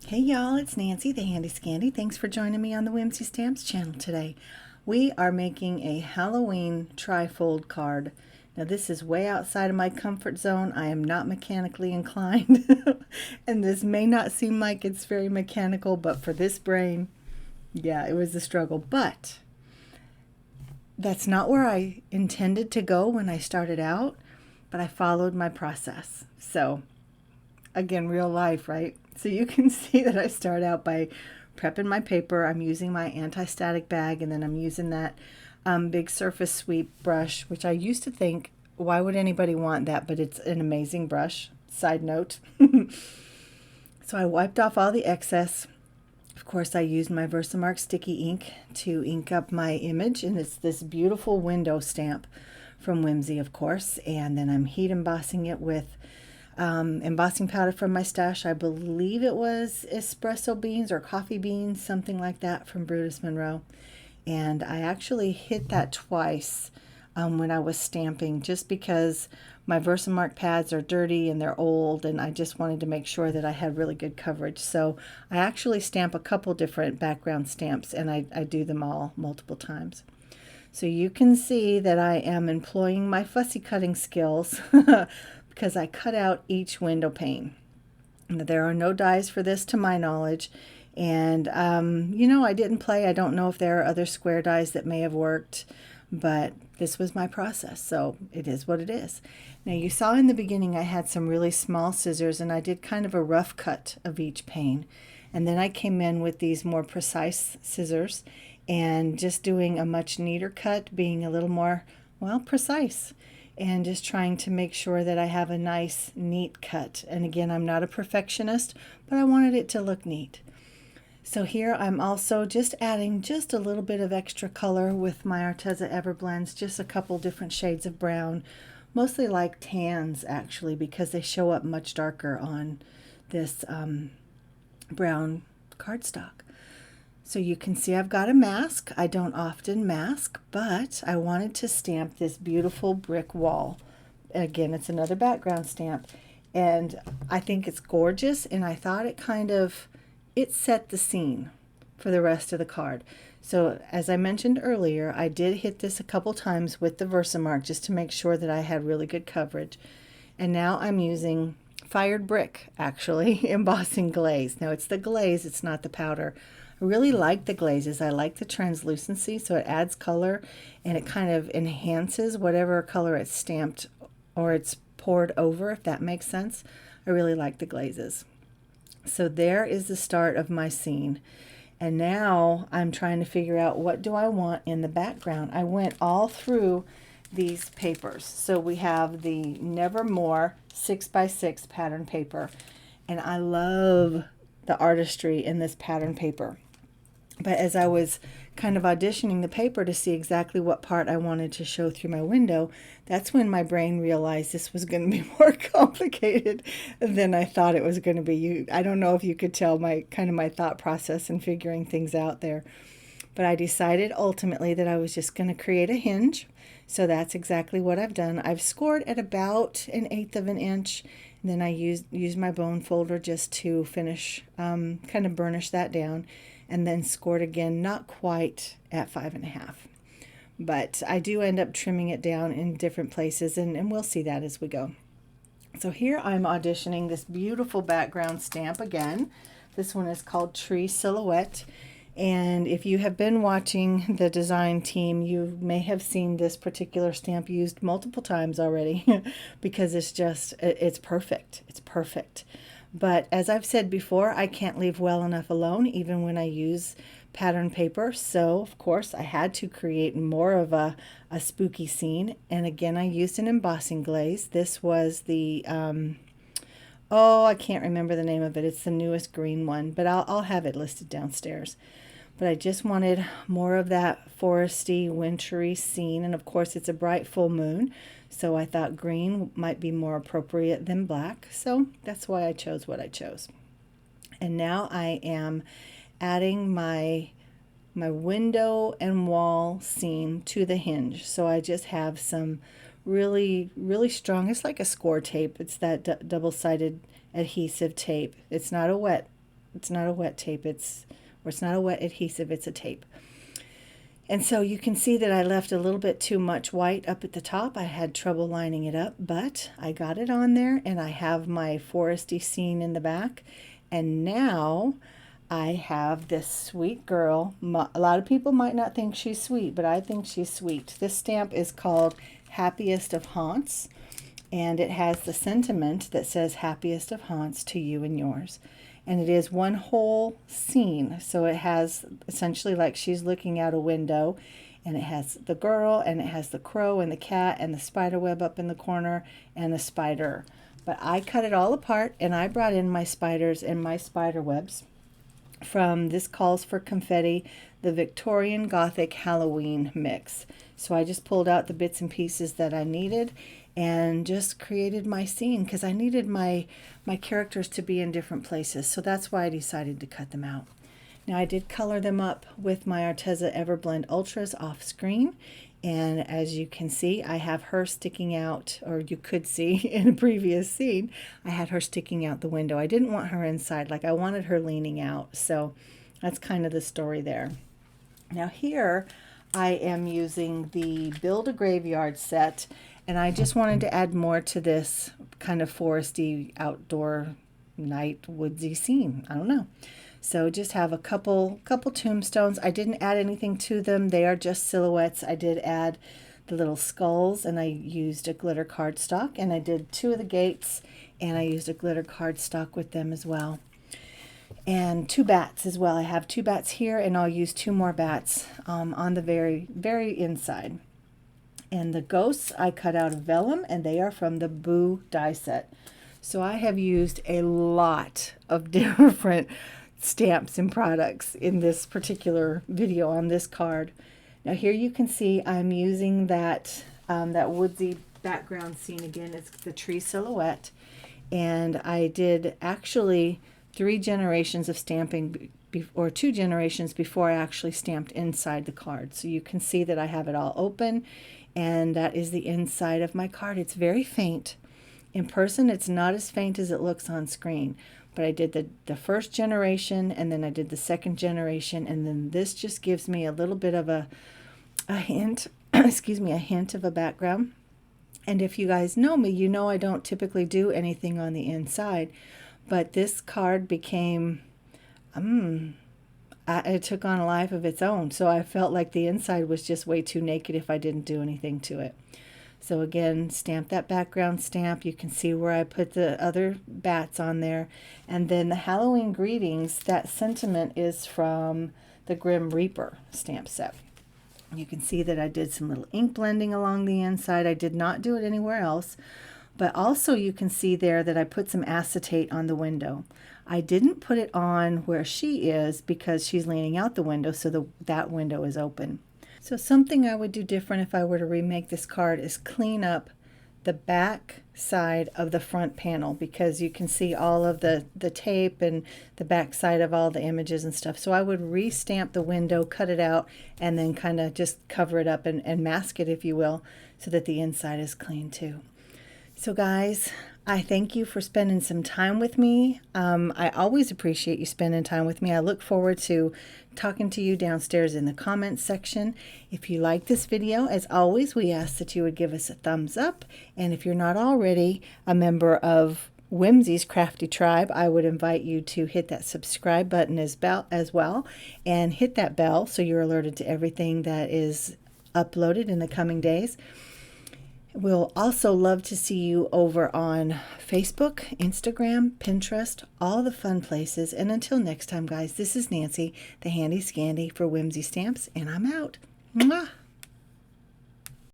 Hey y'all, it's Nancy, the Handy Scandy. Thanks for joining me on the Whimsy Stamps channel today. We are making a Halloween trifold card. Now this is way outside of my comfort zone. I am not mechanically inclined. And this may not seem like it's very mechanical, but for this brain, yeah, it was a struggle. But that's not where I intended to go when I started out, but I followed my process. So again, real life, right? So you can see that I start out by prepping my paper. I'm using my anti-static bag, and then I'm using that big surface sweep brush, which I used to think, why would anybody want that? But it's an amazing brush. Side note. So I wiped off all the excess. Of course, I used my Versamark sticky ink to ink up my image, and it's this beautiful window stamp from Whimsy, of course. And then I'm heat embossing it with embossing powder from my stash. I believe it was espresso beans or coffee beans, something like that, from Brutus Monroe. And I actually hit that twice when I was stamping, just because my Versamark pads are dirty and they're old, and I just wanted to make sure that I had really good coverage. So I actually stamp a couple different background stamps, and I do them all multiple times. So you can see that I am employing my fussy cutting skills because I cut out each window pane. There are no dies for this to my knowledge. And, I didn't play. I don't know if there are other square dies that may have worked, but this was my process. So it is what it is. Now you saw in the beginning I had some really small scissors, and I did kind of a rough cut of each pane. And then I came in with these more precise scissors and just doing a much neater cut, being a little more, well, precise, and just trying to make sure that I have a nice, neat cut. And again, I'm not a perfectionist, but I wanted it to look neat. So here I'm also just adding just a little bit of extra color with my Arteza Everblends, just a couple different shades of brown, mostly like tans actually, because they show up much darker on this brown cardstock. So you can see I've got a mask. I don't often mask, but I wanted to stamp this beautiful brick wall. Again, it's another background stamp, and I think it's gorgeous, and I thought it set the scene for the rest of the card. So as I mentioned earlier, I did hit this a couple times with the Versamark just to make sure that I had really good coverage. And now I'm using fired brick, actually, embossing glaze. Now it's the glaze, it's not the powder. I really like the glazes. I like the translucency, so it adds color and it kind of enhances whatever color it's stamped or it's poured over, if that makes sense. I really like the glazes. So there is the start of my scene. And now I'm trying to figure out, what do I want in the background? I went all through these papers. So we have the Nevermore 6x6 pattern paper, and I love the artistry in this pattern paper. But as I was kind of auditioning the paper to see exactly what part I wanted to show through my window, that's when my brain realized this was going to be more complicated than I thought it was going to be. I don't know if you could tell my thought process in figuring things out there. But I decided ultimately that I was just going to create a hinge. So that's exactly what I've done. I've scored at about 1/8 of an inch. And then I used my bone folder just to finish, kind of burnish that down. And then scored again, not quite at 5.5. But I do end up trimming it down in different places, and we'll see that as we go. So here I'm auditioning this beautiful background stamp again. This one is called Tree Silhouette. And if you have been watching the design team, you may have seen this particular stamp used multiple times already because it's perfect. It's perfect. But as I've said before, I can't leave well enough alone even when I use pattern paper. So, of course, I had to create more of a spooky scene. And again, I used an embossing glaze. This was the, I can't remember the name of it. It's the newest green one, but I'll have it listed downstairs. But I just wanted more of that foresty, wintry scene. And of course, it's a bright full moon, so I thought green might be more appropriate than black. So that's why I chose what I chose. And now I am adding my window and wall scene to the hinge. So I just have some really, really strong, it's like a score tape. It's that double-sided adhesive tape. It's not a wet a wet tape. It's not a wet adhesive, it's a tape. And so you can see that I left a little bit too much white up at the top. I had trouble lining it up, but I got it on there, and I have my foresty scene in the back. And now I have this sweet girl. A lot of people might not think she's sweet, but I think she's sweet. This stamp is called Happiest of Haunts, and it has the sentiment that says Happiest of Haunts to you and yours. And it is one whole scene, so it has essentially like she's looking out a window, and it has the girl, and it has the crow and the cat and the spider web up in the corner and the spider. But I cut it all apart, and I brought in my spiders and my spider webs from This Calls for Confetti, the Victorian Gothic Halloween mix. So I just pulled out the bits and pieces that I needed and just created my scene, because I needed my characters to be in different places. So that's why I decided to cut them out. Now I did color them up with my Arteza Everblend Ultras off screen. And as you can see, I have her sticking out, or you could see in a previous scene, I had her sticking out the window. I didn't want her inside, like I wanted her leaning out. So that's kind of the story there. Now here I am using the Build a Graveyard set, and I just wanted to add more to this kind of foresty, outdoor, night, woodsy scene. I don't know. So just have a couple tombstones. I didn't add anything to them. They are just silhouettes. I did add the little skulls, and I used a glitter cardstock, and I did 2 of the gates, and I used a glitter cardstock with them as well. And 2 bats as well. I have 2 bats here, and I'll use 2 more bats on the very inside. And the ghosts I cut out of vellum, and they are from the Boo die set. So I have used a lot of different stamps and products in this particular video on this card. Now here you can see I'm using that woodsy background scene again. It's the tree silhouette, and I did actually 3 generations of stamping, or 2 generations before I actually stamped inside the card. So you can see that I have it all open, and that is the inside of my card. It's very faint. In person, it's not as faint as it looks on screen. But I did the first generation, and then I did the second generation, and then this just gives me a little bit of a hint, excuse me, a hint of a background. And if you guys know me, you know I don't typically do anything on the inside, but this card became, it took on a life of its own. So I felt like the inside was just way too naked if I didn't do anything to it. So again, stamp that background stamp. You can see where I put the other bats on there. And then the Halloween greetings, that sentiment is from the Grim Reaper stamp set. You can see that I did some little ink blending along the inside. I did not do it anywhere else. But also you can see there that I put some acetate on the window. I didn't put it on where she is because she's leaning out the window, so that window is open. So something I would do different if I were to remake this card is clean up the back side of the front panel, because you can see all of the tape and the back side of all the images and stuff. So I would re-stamp the window, cut it out, and then kind of just cover it up and mask it, if you will, so that the inside is clean too. So guys, I thank you for spending some time with me. I always appreciate you spending time with me. I look forward to talking to you downstairs in the comments section. If you like this video, as always, we ask that you would give us a thumbs up. And if you're not already a member of Whimsy's Crafty Tribe, I would invite you to hit that subscribe button as well, and hit that bell so you're alerted to everything that is uploaded in the coming days. We'll also love to see you over on Facebook, Instagram, Pinterest, all the fun places. And until next time, guys, this is Nancy, the Handy Scandy for Whimsy Stamps, and I'm out. Mwah!